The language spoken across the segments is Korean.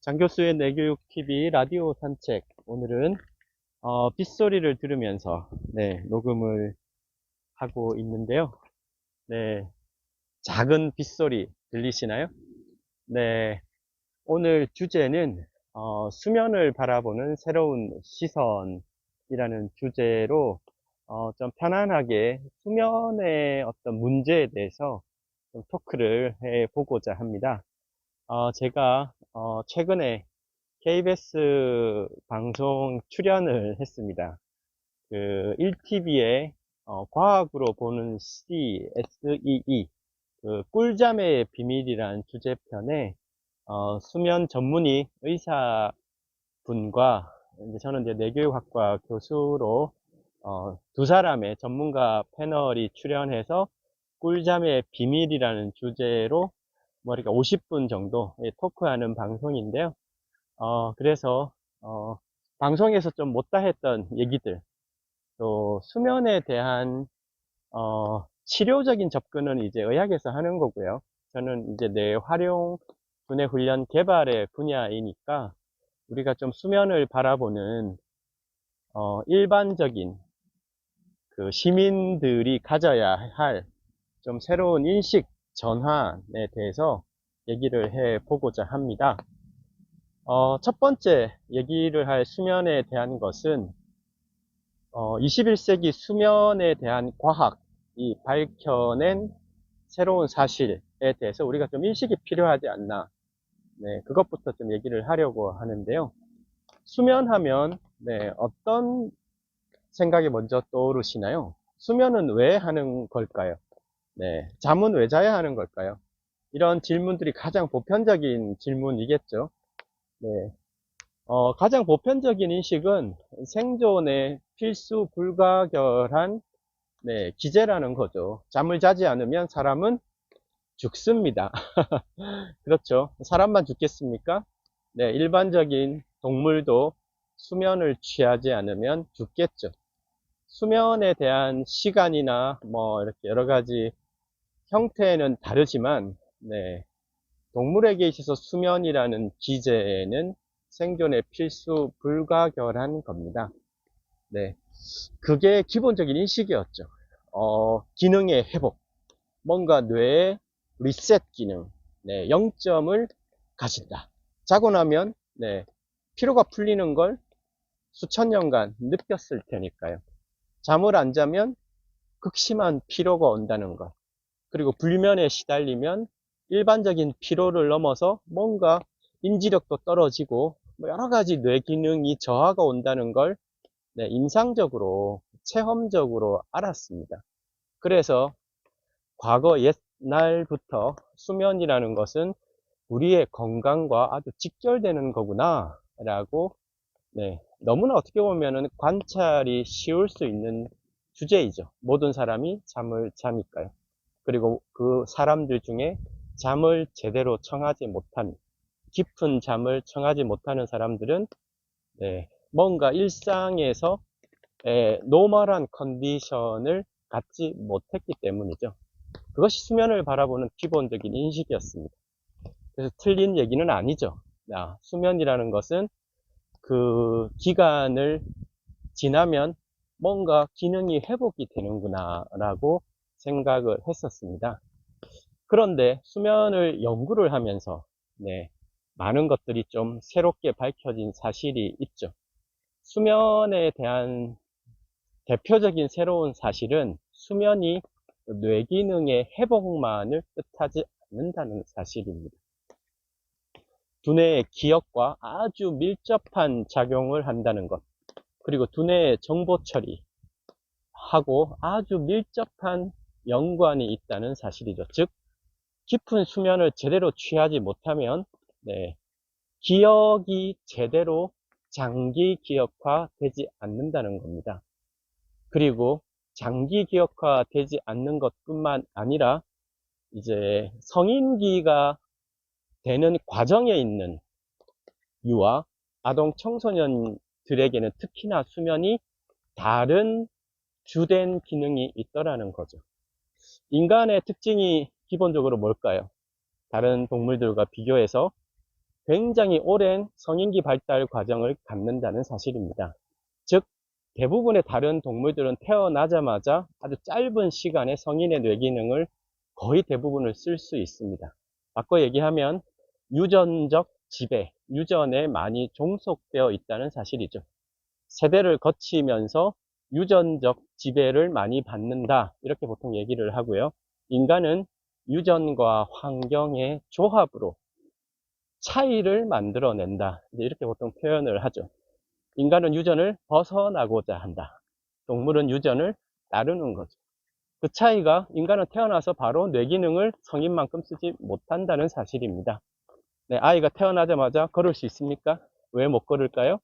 장교수의 내교육TV 라디오 산책. 오늘은 빗소리를 들으면서 녹음을 하고 있는데요. 네, 작은 빗소리 들리시나요? 네, 오늘 주제는 수면을 바라보는 새로운 시선이라는 주제로 좀 편안하게 수면의 어떤 문제에 대해서 좀 토크를 해보고자 합니다. 제가 최근에 KBS 방송 출연을 했습니다. 그 1TV의 과학으로 보는 SEE, 그 꿀잠의 비밀이란 주제편에 수면 전문의 의사분과 이제 저는 이제 뇌교육학과 교수로 두 사람의 전문가 패널이 출연해서 꿀잠의 비밀이라는 주제로 뭐 이렇게 50분 정도 토크하는 방송인데요. 그래서, 방송에서 좀 못다 했던 얘기들, 또 수면에 대한, 치료적인 접근은 이제 의학에서 하는 거고요. 저는 이제 뇌활용, 두뇌 훈련 개발의 분야이니까 우리가 좀 수면을 바라보는, 일반적인 그 시민들이 가져야 할 좀 새로운 인식 전환에 대해서 얘기를 해 보고자 합니다. 첫 번째 얘기를 할 수면에 대한 것은 21세기 수면에 대한 과학이 밝혀낸 새로운 사실에 대해서 우리가 좀 인식이 필요하지 않나. 네, 그것부터 좀 얘기를 하려고 하는데요. 수면하면 어떤 생각이 먼저 떠오르시나요? 수면은 왜 하는 걸까요? 네, 잠은 왜 자야 하는 걸까요? 이런 질문들이 가장 보편적인 질문이겠죠. 네, 가장 보편적인 인식은 생존에 필수 불가결한 기제라는 거죠. 잠을 자지 않으면 사람은 죽습니다. 그렇죠. 사람만 죽겠습니까? 네, 일반적인 동물도 수면을 취하지 않으면 죽겠죠. 수면에 대한 시간이나 뭐 이렇게 여러 가지 형태는 다르지만 동물에게 있어서 수면이라는 기제는 생존에 필수 불가결한 겁니다. 네. 그게 기본적인 인식이었죠. 기능의 회복. 뭔가 뇌의 리셋 기능. 0점을 가진다. 자고 나면, 피로가 풀리는 걸 수천 년간 느꼈을 테니까요. 잠을 안 자면 극심한 피로가 온다는 것. 그리고 불면에 시달리면 일반적인 피로를 넘어서 뭔가 인지력도 떨어지고 뭐 여러 가지 뇌 기능이 저하가 온다는 걸 임상적으로 체험적으로 알았습니다. 그래서 과거 옛날부터 수면이라는 것은 우리의 건강과 아주 직결되는 거구나 라고 너무나 어떻게 보면 관찰이 쉬울 수 있는 주제이죠. 모든 사람이 잠을 자니까요. 그리고 그 사람들 중에 잠을 제대로 청하지 못한, 깊은 잠을 청하지 못하는 사람들은 뭔가 일상에서 노멀한 컨디션을 갖지 못했기 때문이죠. 그것이 수면을 바라보는 기본적인 인식이었습니다. 그래서 틀린 얘기는 아니죠. 수면이라는 것은 그 기간을 지나면 뭔가 기능이 회복이 되는구나 라고 생각을 했었습니다. 그런데 수면을 연구를 하면서 많은 것들이 좀 새롭게 밝혀진 사실이 있죠. 수면에 대한 대표적인 새로운 사실은 수면이 뇌 기능의 회복만을 뜻하지 않는다는 사실입니다. 두뇌의 기억과 아주 밀접한 작용을 한다는 것, 그리고 두뇌의 정보 처리하고 아주 밀접한 연관이 있다는 사실이죠. 즉, 깊은 수면을 제대로 취하지 못하면 기억이 제대로 장기 기억화 되지 않는다는 겁니다. 그리고 장기 기억화 되지 않는 것뿐만 아니라 이제 성인기가 되는 과정에 있는 유아, 아동, 청소년들에게는 특히나 수면이 다른 주된 기능이 있더라는 거죠. 인간의 특징이 기본적으로 뭘까요? 다른 동물들과 비교해서 굉장히 오랜 성인기 발달 과정을 갖는다는 사실입니다. 즉, 대부분의 다른 동물들은 태어나자마자 아주 짧은 시간에 성인의 뇌기능을 거의 대부분을 쓸 수 있습니다. 바꿔 얘기하면 유전적 지배, 유전에 많이 종속되어 있다는 사실이죠. 세대를 거치면서 유전적 지배를 많이 받는다, 이렇게 보통 얘기를 하고요. 인간은 유전과 환경의 조합으로 차이를 만들어낸다, 이렇게 보통 표현을 하죠. 인간은 유전을 벗어나고자 한다. 동물은 유전을 따르는 거죠. 그 차이가 인간은 태어나서 바로 뇌기능을 성인만큼 쓰지 못한다는 사실입니다. 네, 아이가 태어나자마자 걸을 수 있습니까? 왜 못 걸을까요?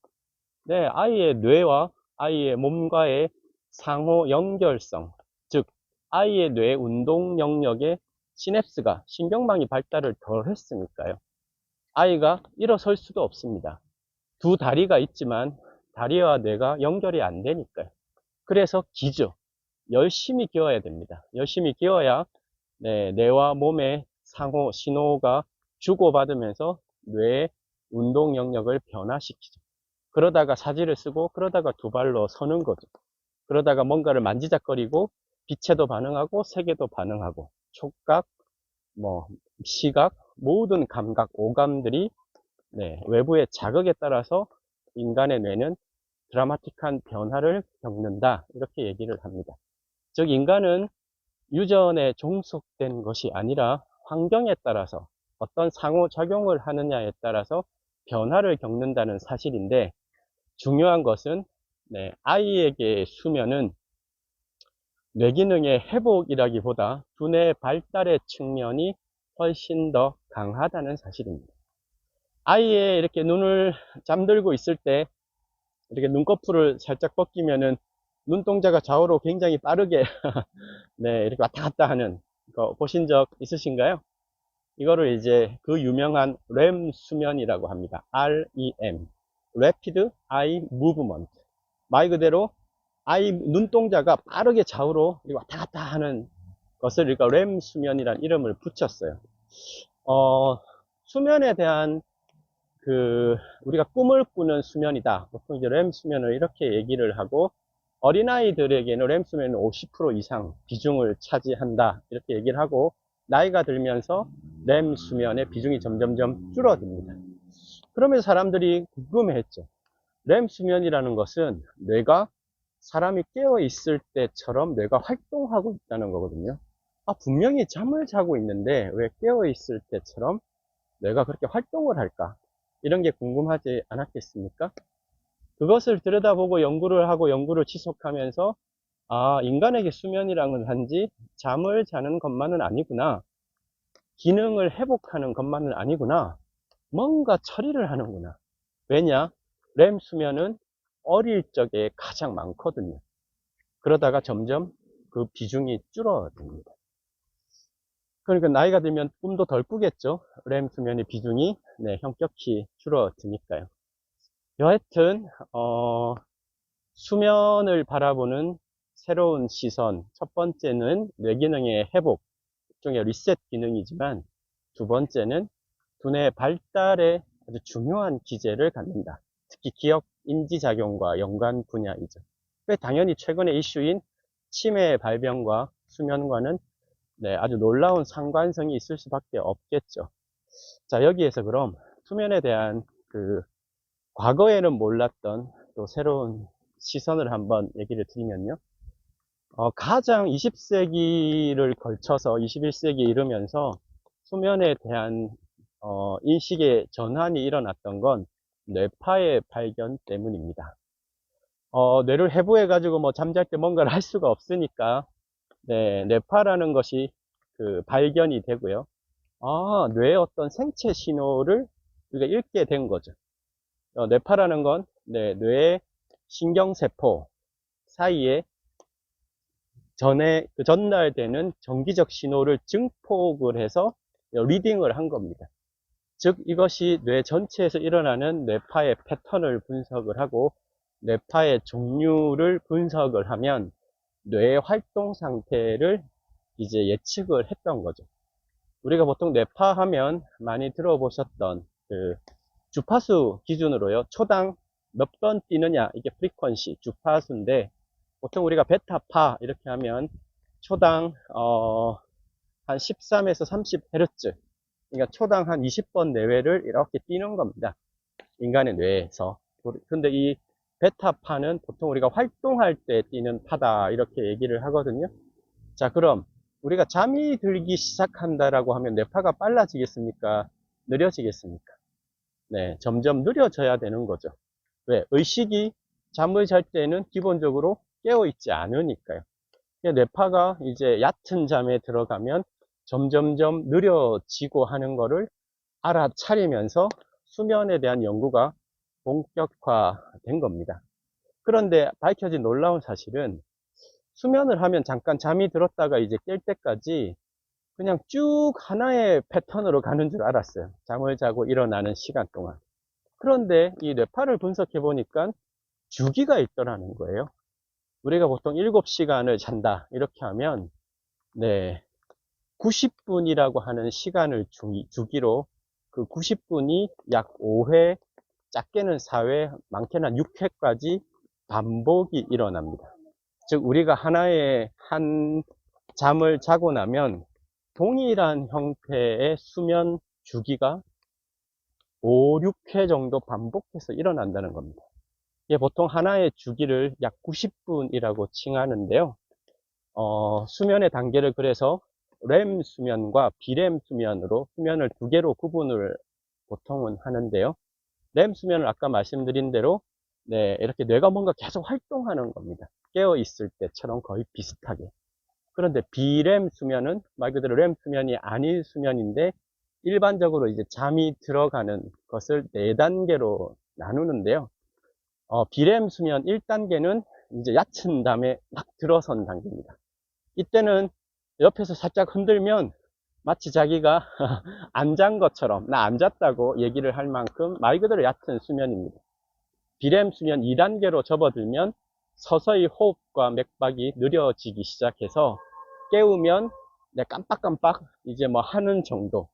네, 아이의 뇌와 아이의 몸과의 상호 연결성, 즉 아이의 뇌 운동 영역의 시냅스가, 신경망이 발달을 덜 했으니까요. 아이가 일어설 수도 없습니다. 두 다리가 있지만 다리와 뇌가 연결이 안 되니까요. 그래서 기죠. 열심히 기어야 됩니다. 열심히 기어야 뇌와 몸의 상호 신호가 주고받으면서 뇌의 운동 영역을 변화시키죠. 그러다가 사지를 쓰고, 그러다가 두 발로 서는 거죠. 그러다가 뭔가를 만지작거리고 빛에도 반응하고 색에도 반응하고, 촉각, 시각, 모든 감각, 오감들이 외부의 자극에 따라서 인간의 뇌는 드라마틱한 변화를 겪는다, 이렇게 얘기를 합니다. 즉, 인간은 유전에 종속된 것이 아니라 환경에 따라서 어떤 상호작용을 하느냐에 따라서 변화를 겪는다는 사실인데, 중요한 것은 아이에게 수면은 뇌기능의 회복이라기보다 두뇌 발달의 측면이 훨씬 더 강하다는 사실입니다. 아이의 이렇게 눈을 잠들고 있을 때 이렇게 눈꺼풀을 살짝 벗기면은 눈동자가 좌우로 굉장히 빠르게 이렇게 왔다 갔다 하는 거 보신 적 있으신가요? 이거를 이제 그 유명한 REM 수면이라고 합니다. REM, Rapid Eye Movement. 말 그대로 아이 눈동자가 빠르게 좌우로 왔다 갔다 하는 것을 우리가 REM 수면이라는 이름을 붙였어요. 수면에 대한 우리가 꿈을 꾸는 수면이다. 보통 이제 REM 수면을 이렇게 얘기를 하고, 어린아이들에게는 REM 수면은 50% 이상 비중을 차지한다, 이렇게 얘기를 하고, 나이가 들면서 REM 수면의 비중이 점점점 줄어듭니다. 그러면서 사람들이 궁금해했죠. REM 수면이라는 것은 뇌가 사람이 깨어 있을 때처럼 뇌가 활동하고 있다는 거거든요. 분명히 잠을 자고 있는데 왜 깨어 있을 때처럼 뇌가 그렇게 활동을 할까? 이런 게 궁금하지 않았겠습니까? 그것을 들여다보고 연구를 하고 연구를 지속하면서, 인간에게 수면이란 단지 잠을 자는 것만은 아니구나. 기능을 회복하는 것만은 아니구나. 뭔가 처리를 하는구나. 왜냐? 렘 수면은 어릴 적에 가장 많거든요. 그러다가 점점 그 비중이 줄어듭니다. 그러니까 나이가 들면 꿈도 덜 꾸겠죠. 렘 수면의 비중이 현격히 줄어드니까요. 여하튼 수면을 바라보는 새로운 시선, 첫 번째는 뇌기능의 회복, 일종의 리셋 기능이지만, 두 번째는 두뇌 발달에 아주 중요한 기제를 갖는다. 특히 기억 인지작용과 연관 분야이죠. 당연히 최근의 이슈인 치매 발병과 수면과는 아주 놀라운 상관성이 있을 수밖에 없겠죠. 자, 여기에서 그럼 수면에 대한 과거에는 몰랐던 또 새로운 시선을 한번 얘기를 드리면요. 가장 20세기를 걸쳐서 21세기에 이르면서 수면에 대한 인식의 전환이 일어났던 건 뇌파의 발견 때문입니다. 뇌를 해부해 가지고 잠잘 때 뭔가를 할 수가 없으니까 뇌파라는 것이 발견이 되고요. 뇌의 어떤 생체 신호를 우리가 읽게 된 거죠. 뇌파라는 건 뇌의 신경세포 사이에 전달되는 정기적 신호를 증폭을 해서 리딩을 한 겁니다. 즉, 이것이 뇌 전체에서 일어나는 뇌파의 패턴을 분석을 하고 뇌파의 종류를 분석을 하면 뇌의 활동 상태를 이제 예측을 했던 거죠. 우리가 보통 뇌파 하면 많이 들어보셨던 주파수 기준으로요. 초당 몇 번 뛰느냐, 이게 프리퀀시, 주파수인데, 보통 우리가 베타파 이렇게 하면 초당 한 13에서 30Hz, 그러니까 초당 한 20번 내외를 이렇게 뛰는 겁니다. 인간의 뇌에서. 근데 이 베타파는 보통 우리가 활동할 때 뛰는 파다 이렇게 얘기를 하거든요. 자, 그럼 우리가 잠이 들기 시작한다라고 하면 뇌파가 빨라지겠습니까? 느려지겠습니까? 네, 점점 느려져야 되는 거죠. 왜? 의식이 잠을 잘 때는 기본적으로 깨어있지 않으니까요. 뇌파가 이제 얕은 잠에 들어가면 점점점 느려지고 하는 거를 알아차리면서 수면에 대한 연구가 본격화된 겁니다. 그런데 밝혀진 놀라운 사실은 수면을 하면 잠깐 잠이 들었다가 이제 깰 때까지 그냥 쭉 하나의 패턴으로 가는 줄 알았어요. 잠을 자고 일어나는 시간 동안. 그런데 이 뇌파를 분석해 보니까 주기가 있더라는 거예요. 우리가 보통 7시간을 잔다 이렇게 하면 네, 90분이라고 하는 시간을 주기로 그 90분이 약 5회, 작게는 4회, 많게는 한 6회까지 반복이 일어납니다. 즉 우리가 하나의 한 잠을 자고 나면 동일한 형태의 수면 주기가 5, 6회 정도 반복해서 일어난다는 겁니다. 이게 보통 하나의 주기를 약 90분이라고 칭하는데요. 수면의 단계를 그래서 렘 수면과 비렘 수면으로 수면을 두 개로 구분을 보통은 하는데요. 렘 수면을 아까 말씀드린 대로 네, 이렇게 뇌가 뭔가 계속 활동하는 겁니다. 깨어 있을 때처럼 거의 비슷하게. 그런데 비렘 수면은 말 그대로 렘 수면이 아닌 수면인데 일반적으로 이제 잠이 들어가는 것을 4단계로 나누는데요. 비렘 수면 1단계는 이제 얕은 잠에 막 들어선 단계입니다. 이때는 옆에서 살짝 흔들면 마치 자기가 안 잔 것처럼 나 안 잤다고 얘기를 할 만큼 말 그대로 얕은 수면입니다. 비렘 수면 2단계로 접어들면 서서히 호흡과 맥박이 느려지기 시작해서 깨우면 깜빡깜빡 이제 뭐 하는 정도.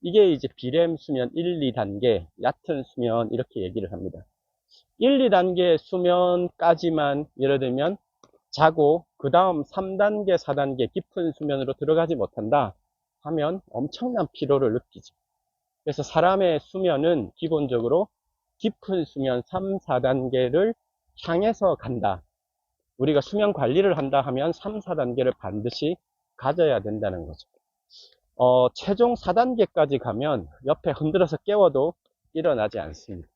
이게 이제 비렘 수면 1, 2단계, 얕은 수면 이렇게 얘기를 합니다. 1, 2단계 수면까지만 예를 들면 자고 그 다음 3단계, 4단계 깊은 수면으로 들어가지 못한다 하면 엄청난 피로를 느끼죠. 그래서 사람의 수면은 기본적으로 깊은 수면 3, 4단계를 향해서 간다. 우리가 수면 관리를 한다 하면 3, 4단계를 반드시 가져야 된다는 거죠. 최종 4단계까지 가면 옆에 흔들어서 깨워도 일어나지 않습니다.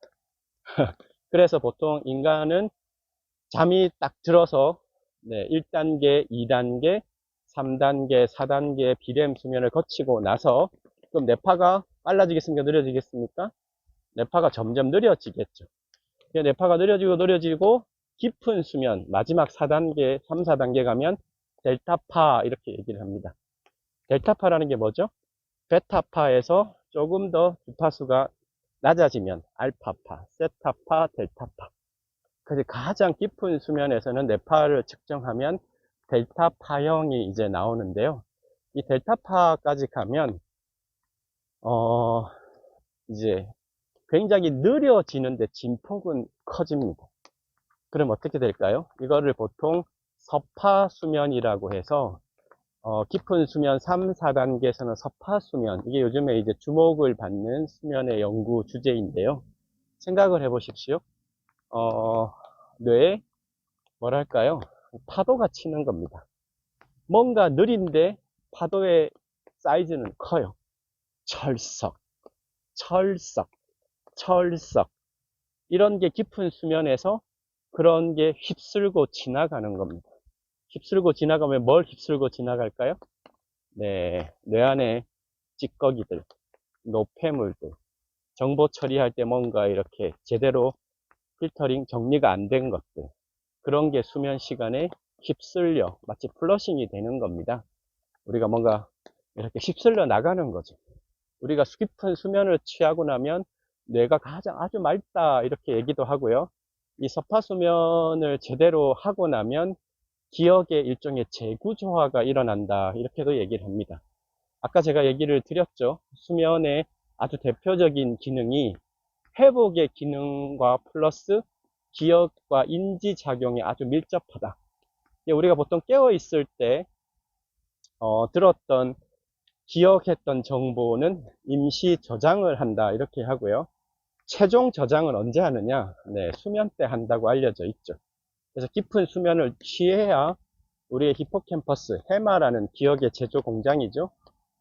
그래서 보통 인간은 잠이 딱 들어서 1단계, 2단계, 3단계, 4단계 비렘 수면을 거치고 나서 그럼 뇌파가 빨라지겠습니까? 느려지겠습니까? 뇌파가 점점 느려지겠죠. 뇌파가 느려지고 깊은 수면 마지막 4단계, 3, 4단계 가면 델타파 이렇게 얘기를 합니다. 델타파라는 게 뭐죠? 베타파에서 조금 더 주파수가 낮아지면 알파파, 세타파, 델타파. 그래서 가장 깊은 수면에서는 뇌파를 측정하면 델타파형이 이제 나오는데요. 이 델타파까지 가면 이제 굉장히 느려지는데 진폭은 커집니다. 그럼 어떻게 될까요? 이거를 보통 서파 수면이라고 해서 깊은 수면 3, 4단계에서는 서파 수면, 이게 요즘에 이제 주목을 받는 수면의 연구 주제인데요. 생각을 해 보십시오. 뇌에 뭐랄까요? 파도가 치는 겁니다. 뭔가 느린데 파도의 사이즈는 커요. 철썩, 철썩, 철썩. 이런 게 깊은 수면에서 그런 게 휩쓸고 지나가는 겁니다. 휩쓸고 지나가면 뭘 휩쓸고 지나갈까요? 네, 뇌 안에 찌꺼기들, 노폐물들, 정보 처리할 때 뭔가 이렇게 제대로 필터링 정리가 안 된 것들, 그런 게 수면 시간에 휩쓸려 마치 플러싱이 되는 겁니다. 우리가 뭔가 이렇게 휩쓸려 나가는 거죠. 우리가 깊은 수면을 취하고 나면 뇌가 가장 아주 맑다 이렇게 얘기도 하고요. 이 서파 수면을 제대로 하고 나면 기억의 일종의 재구조화가 일어난다 이렇게도 얘기를 합니다. 아까 제가 얘기를 드렸죠. 수면의 아주 대표적인 기능이 회복의 기능과 플러스 기억과 인지 작용이 아주 밀접하다. 우리가 보통 깨어 있을 때 들었던 기억했던 정보는 임시 저장을 한다 이렇게 하고요. 최종 저장을 언제 하느냐? 네, 수면 때 한다고 알려져 있죠. 그래서 깊은 수면을 취해야 우리의 히포캠퍼스, 해마라는 기억의 제조 공장이죠.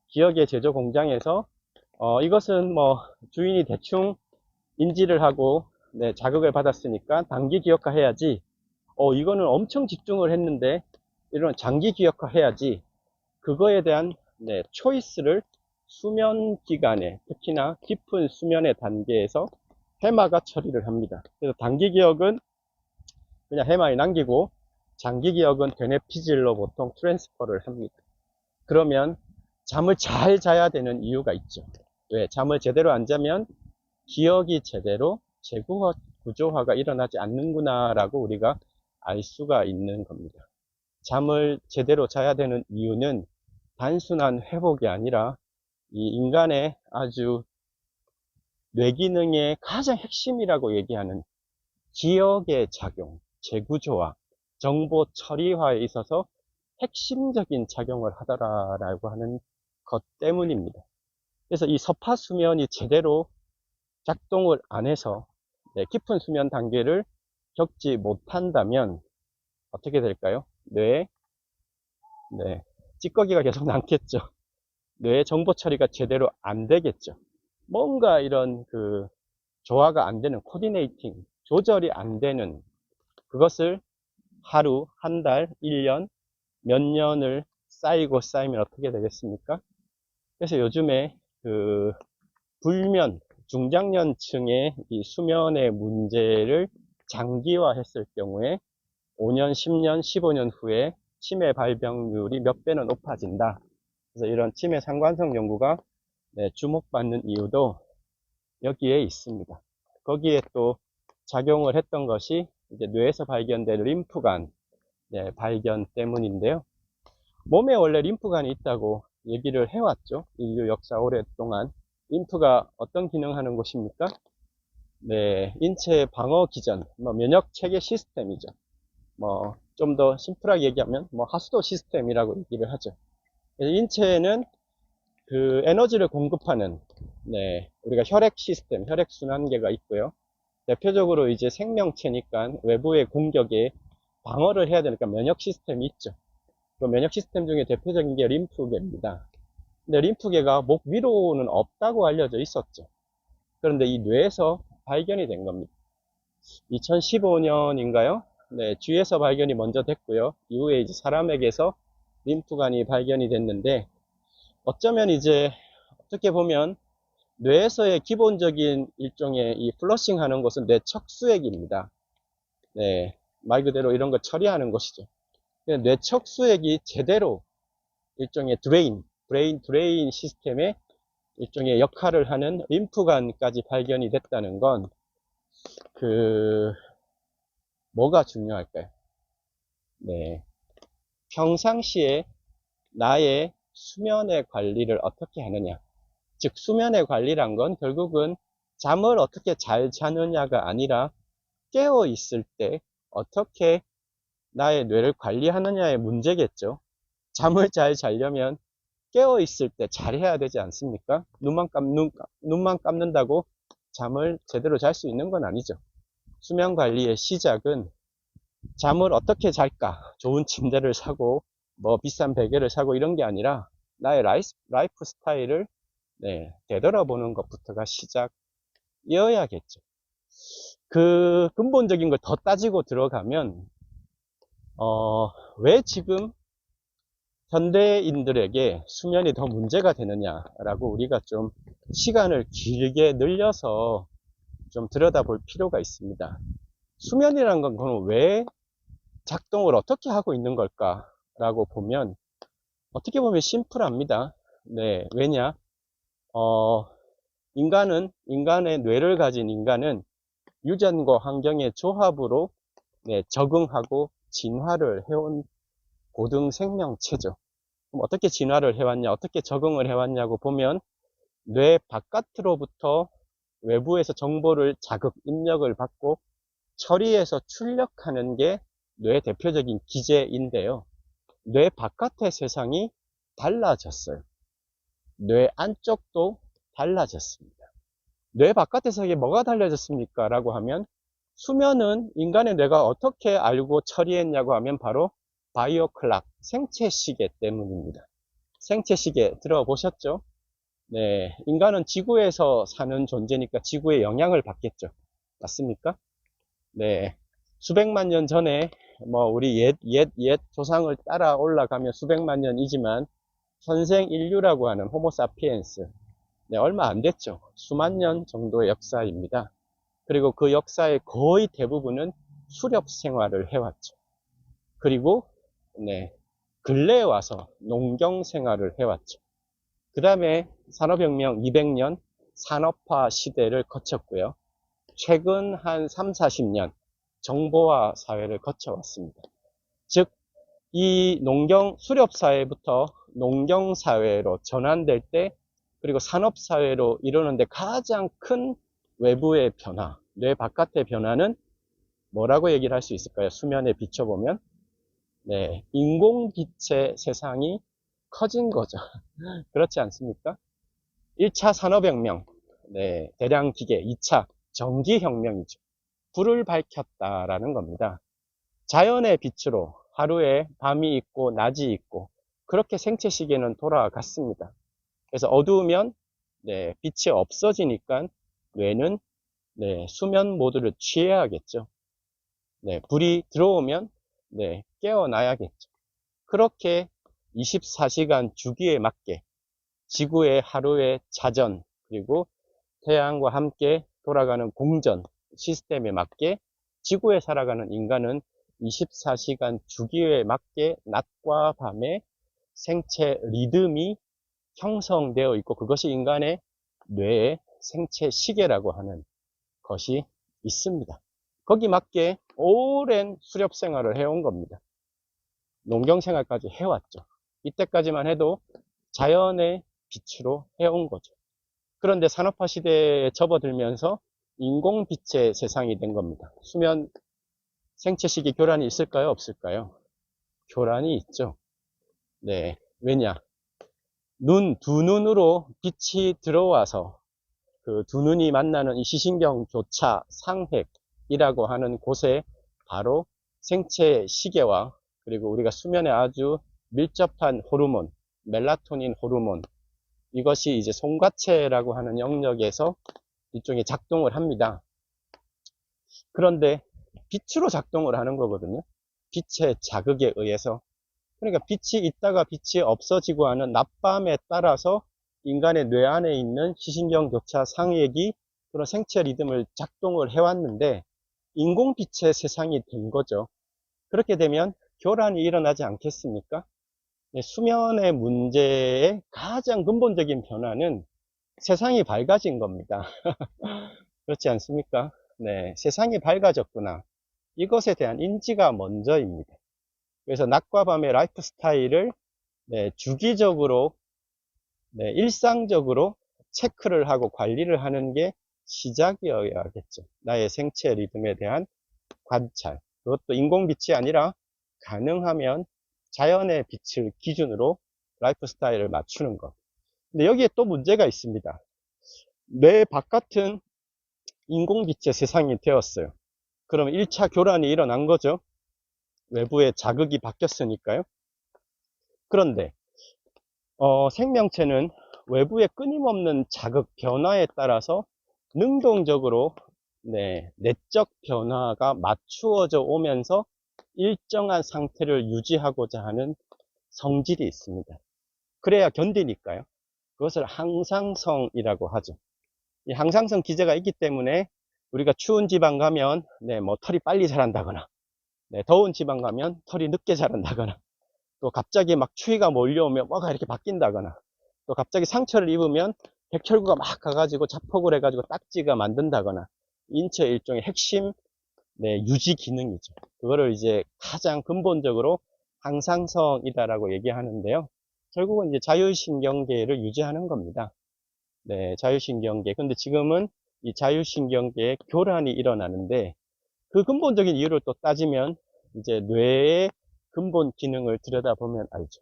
기억의 제조 공장에서 이것은 뭐 주인이 대충 인지를 하고 네, 자극을 받았으니까 단기 기억화 해야지. 이거는 엄청 집중을 했는데 이런 장기 기억화 해야지. 그거에 대한 네, 초이스를 수면 기간에, 특히나 깊은 수면의 단계에서 해마가 처리를 합니다. 그래서 단기 기억은 그냥 해마에 남기고 장기 기억은 되뇌피질로 보통 트랜스퍼를 합니다. 그러면 잠을 잘 자야 되는 이유가 있죠. 왜? 잠을 제대로 안 자면 기억이 제대로 재구조화가 일어나지 않는구나 라고 우리가 알 수가 있는 겁니다. 잠을 제대로 자야 되는 이유는 단순한 회복이 아니라 이 인간의 아주 뇌기능의 가장 핵심이라고 얘기하는 기억의 작용, 재구조화, 정보 처리화에 있어서 핵심적인 작용을 하더라라고 하는 것 때문입니다. 그래서 이 서파 수면이 제대로 작동을 안 해서 깊은 수면 단계를 겪지 못한다면 어떻게 될까요? 뇌에 찌꺼기가 계속 남겠죠. 뇌의 정보 처리가 제대로 안 되겠죠. 뭔가 이런 조화가 안 되는 코디네이팅, 조절이 안 되는 그것을 하루, 한 달, 1년, 몇 년을 쌓이면 어떻게 되겠습니까? 그래서 요즘에 불면, 중장년층의 이 수면의 문제를 장기화했을 경우에 5년, 10년, 15년 후에 치매 발병률이 몇 배는 높아진다. 그래서 이런 치매 상관성 연구가 주목받는 이유도 여기에 있습니다. 거기에 또 작용을 했던 것이 이제 뇌에서 발견된 림프관 발견 때문인데요. 몸에 원래 림프관이 있다고 얘기를 해왔죠. 인류 역사 오랫동안. 림프가 어떤 기능하는 곳입니까? 네, 인체 방어 기전, 면역 체계 시스템이죠. 좀 더 심플하게 얘기하면 하수도 시스템이라고 얘기를 하죠. 인체에는 에너지를 공급하는 우리가 혈액 시스템, 혈액 순환계가 있고요. 대표적으로 이제 생명체니까 외부의 공격에 방어를 해야 되니까 면역 시스템이 있죠. 그 면역 시스템 중에 대표적인 게 림프계입니다. 근데 림프계가 목 위로는 없다고 알려져 있었죠. 그런데 이 뇌에서 발견이 된 겁니다. 2015년인가요? 네, 쥐에서 발견이 먼저 됐고요. 이후에 이제 사람에게서 림프관이 발견이 됐는데 어쩌면 이제 어떻게 보면 뇌에서의 기본적인 일종의 이 플러싱 하는 곳은 뇌 척수액입니다. 네, 말 그대로 이런 거 처리하는 것이죠. 뇌 척수액이 제대로 일종의 브레인 드레인 시스템의 일종의 역할을 하는 림프관까지 발견이 됐다는 건 뭐가 중요할까요? 네, 평상시에 나의 수면의 관리를 어떻게 하느냐. 즉 수면의 관리란 건 결국은 잠을 어떻게 잘 자느냐가 아니라 깨어 있을 때 어떻게 나의 뇌를 관리하느냐의 문제겠죠. 잠을 잘 자려면 깨어 있을 때 잘해야 되지 않습니까? 눈만 감는다고 잠을 제대로 잘 수 있는 건 아니죠. 수면 관리의 시작은 잠을 어떻게 잘까? 좋은 침대를 사고 비싼 베개를 사고 이런 게 아니라 나의 라이프 스타일을 되돌아보는 것부터가 시작이어야겠죠. 그 근본적인 걸 더 따지고 들어가면 왜 지금 현대인들에게 수면이 더 문제가 되느냐라고 우리가 좀 시간을 길게 늘려서 좀 들여다볼 필요가 있습니다. 수면이란 건 그럼 왜 작동을 어떻게 하고 있는 걸까라고 보면 어떻게 보면 심플합니다. 네, 왜냐? 인간의 뇌를 가진 인간은 유전과 환경의 조합으로 적응하고 진화를 해온 고등 생명체죠. 그럼 어떻게 진화를 해왔냐, 어떻게 적응을 해왔냐고 보면 뇌 바깥으로부터 외부에서 정보를 자극, 입력을 받고 처리해서 출력하는 게 뇌의 대표적인 기제인데요. 뇌 바깥의 세상이 달라졌어요. 뇌 안쪽도 달라졌습니다. 뇌 바깥의 세상이 뭐가 달라졌습니까? 라고 하면 수면은 인간의 뇌가 어떻게 알고 처리했냐고 하면 바로 바이오 클락, 생체 시계 때문입니다. 생체 시계 들어보셨죠? 네, 인간은 지구에서 사는 존재니까 지구의 영향을 받겠죠. 맞습니까? 네, 수백만 년 전에 뭐 우리 옛 조상을 따라 올라가면 수백만 년이지만 현생 인류라고 하는 호모사피엔스, 네, 얼마 안 됐죠. 수만 년 정도의 역사입니다. 그리고 그 역사의 거의 대부분은 수렵 생활을 해왔죠. 그리고 네, 근래에 와서 농경 생활을 해왔죠. 그 다음에 산업혁명 200년 산업화 시대를 거쳤고요. 최근 한 3, 40년 정보화 사회를 거쳐왔습니다. 즉, 이 수렵사회부터 농경사회로 전환될 때, 그리고 산업사회로 이루는데 가장 큰 외부의 변화, 뇌 바깥의 변화는 뭐라고 얘기를 할 수 있을까요? 수면에 비춰보면, 네, 인공기체 세상이 커진 거죠. 그렇지 않습니까? 1차 산업혁명, 네, 대량기계, 2차 전기혁명이죠. 불을 밝혔다라는 겁니다. 자연의 빛으로 하루에 밤이 있고 낮이 있고 그렇게 생체 시계는 돌아갔습니다. 그래서 어두우면 네, 빛이 없어지니까 뇌는 네, 수면 모드를 취해야겠죠. 네, 불이 들어오면 네, 깨어나야겠죠. 그렇게 24시간 주기에 맞게 지구의 하루의 자전 그리고 태양과 함께 돌아가는 공전 시스템에 맞게 지구에 살아가는 인간은 24시간 주기에 맞게 낮과 밤의 생체 리듬이 형성되어 있고 그것이 인간의 뇌의 생체 시계라고 하는 것이 있습니다. 거기 맞게 오랜 수렵 생활을 해온 겁니다. 농경 생활까지 해왔죠. 이때까지만 해도 자연의 빛으로 해온 거죠. 그런데 산업화 시대에 접어들면서 인공빛의 세상이 된 겁니다. 수면 생체 시기 교란이 있을까요? 없을까요? 교란이 있죠. 네. 왜냐? 두 눈으로 빛이 들어와서 그 두 눈이 만나는 이 시신경 교차 상핵이라고 하는 곳에 바로 생체 시계와 그리고 우리가 수면에 아주 밀접한 호르몬, 멜라토닌 호르몬, 이것이 이제 송가체라고 하는 영역에서 일종의 작동을 합니다. 그런데 빛으로 작동을 하는 거거든요. 빛의 자극에 의해서. 그러니까 빛이 있다가 빛이 없어지고 하는 낮밤에 따라서 인간의 뇌 안에 있는 시신경 교차 상액이 그런 생체 리듬을 작동을 해왔는데 인공빛의 세상이 된 거죠. 그렇게 되면 교란이 일어나지 않겠습니까? 수면의 문제의 가장 근본적인 변화는 세상이 밝아진 겁니다. 그렇지 않습니까? 네, 세상이 밝아졌구나. 이것에 대한 인지가 먼저입니다. 그래서 낮과 밤의 라이프 스타일을 네, 주기적으로, 네, 일상적으로 체크를 하고 관리를 하는 게 시작이어야겠죠. 나의 생체 리듬에 대한 관찰. 그것도 인공빛이 아니라 가능하면 자연의 빛을 기준으로 라이프 스타일을 맞추는 것. 근데 여기에 또 문제가 있습니다. 뇌 바깥은 인공빛의 세상이 되었어요. 그럼 1차 교란이 일어난 거죠. 외부의 자극이 바뀌었으니까요. 그런데 생명체는 외부의 끊임없는 자극 변화에 따라서 능동적으로 네, 내적 변화가 맞추어져 오면서 일정한 상태를 유지하고자 하는 성질이 있습니다. 그래야 견디니까요. 그것을 항상성이라고 하죠. 이 항상성 기제가 있기 때문에 우리가 추운 지방 가면 네, 뭐 털이 빨리 자란다거나 네, 더운 지방 가면 털이 늦게 자란다거나 또 갑자기 막 추위가 몰려오면 뭐가 이렇게 바뀐다거나 또 갑자기 상처를 입으면 백혈구가 막 가가지고 자폭을 해가지고 딱지가 만든다거나 인체의 일종의 핵심 네, 유지 기능이죠. 그거를 이제 가장 근본적으로 항상성이다라고 얘기하는데요. 결국은 이제 자율신경계를 유지하는 겁니다. 네, 자율신경계. 근데 지금은 이 자율신경계의 교란이 일어나는데, 그 근본적인 이유를 또 따지면 이제 뇌의 근본 기능을 들여다보면 알죠.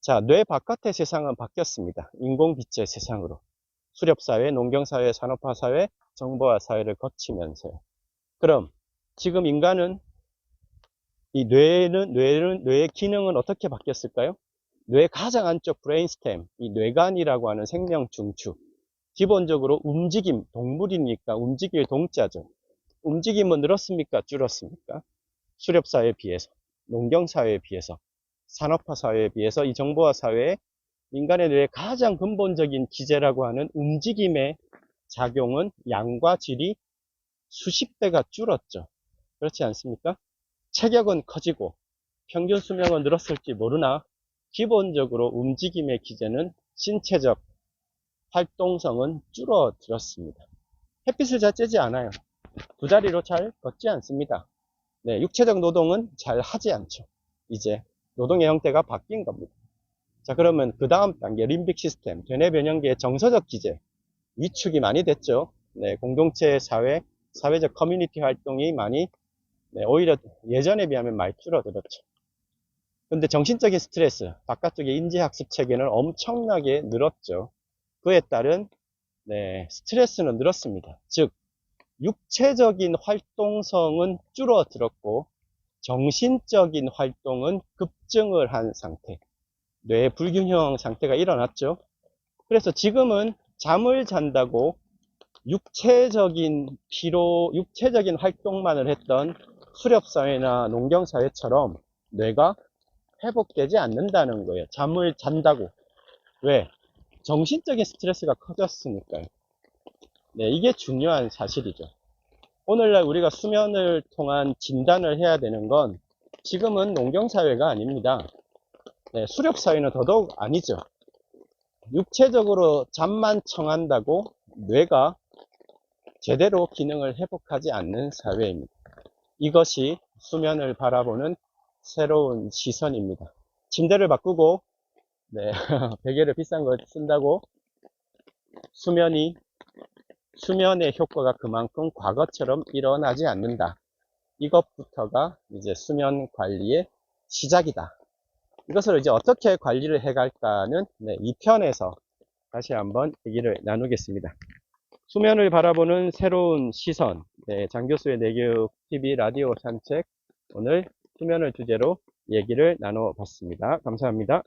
자, 뇌 바깥의 세상은 바뀌었습니다. 인공빛의 세상으로. 수렵사회, 농경사회, 산업화사회, 정보화사회를 거치면서요. 그럼 지금 인간은 이 뇌의 기능은 어떻게 바뀌었을까요? 뇌 가장 안쪽 브레인스템, 이 뇌간이라고 하는 생명 중추. 기본적으로 움직임, 동물이니까 움직일 동자죠. 움직임은 늘었습니까? 줄었습니까? 수렵사회에 비해서, 농경사회에 비해서, 산업화사회에 비해서 이 정보화사회에 인간의 뇌의 가장 근본적인 기제라고 하는 움직임의 작용은 양과 질이 수십 배가 줄었죠. 그렇지 않습니까? 체격은 커지고 평균 수명은 늘었을지 모르나 기본적으로 움직임의 기제는 신체적 활동성은 줄어들었습니다. 햇빛을 잘 쬐지 않아요. 두 다리로 잘 걷지 않습니다. 네, 육체적 노동은 잘 하지 않죠. 이제 노동의 형태가 바뀐 겁니다. 자, 그러면 그 다음 단계 림빅 시스템, 되뇌 변형계의 정서적 기제, 위축이 많이 됐죠. 네, 공동체 사회, 사회적 커뮤니티 활동이 많이, 네, 오히려 예전에 비하면 많이 줄어들었죠. 근데 정신적인 스트레스, 바깥쪽의 인지학습 체계는 엄청나게 늘었죠. 그에 따른, 네, 스트레스는 늘었습니다. 즉, 육체적인 활동성은 줄어들었고, 정신적인 활동은 급증을 한 상태. 뇌 불균형 상태가 일어났죠. 그래서 지금은 잠을 잔다고 육체적인 활동만을 했던 수렵사회나 농경사회처럼 뇌가 회복되지 않는다는 거예요. 잠을 잔다고. 왜? 정신적인 스트레스가 커졌으니까요. 네, 이게 중요한 사실이죠. 오늘날 우리가 수면을 통한 진단을 해야 되는 건 지금은 농경사회가 아닙니다. 네, 수렵사회는 더더욱 아니죠. 육체적으로 잠만 청한다고 뇌가 제대로 기능을 회복하지 않는 사회입니다. 이것이 수면을 바라보는 새로운 시선입니다. 침대를 바꾸고, 네, 베개를 비싼 거 쓴다고 수면의 효과가 그만큼 과거처럼 일어나지 않는다. 이것부터가 이제 수면 관리의 시작이다. 이것을 이제 어떻게 관리를 해갈까는, 네, 2편에서 다시 한번 얘기를 나누겠습니다. 수면을 바라보는 새로운 시선, 네, 장교수의 내교육 TV 라디오 산책, 오늘 수면을 주제로 얘기를 나눠봤습니다. 감사합니다.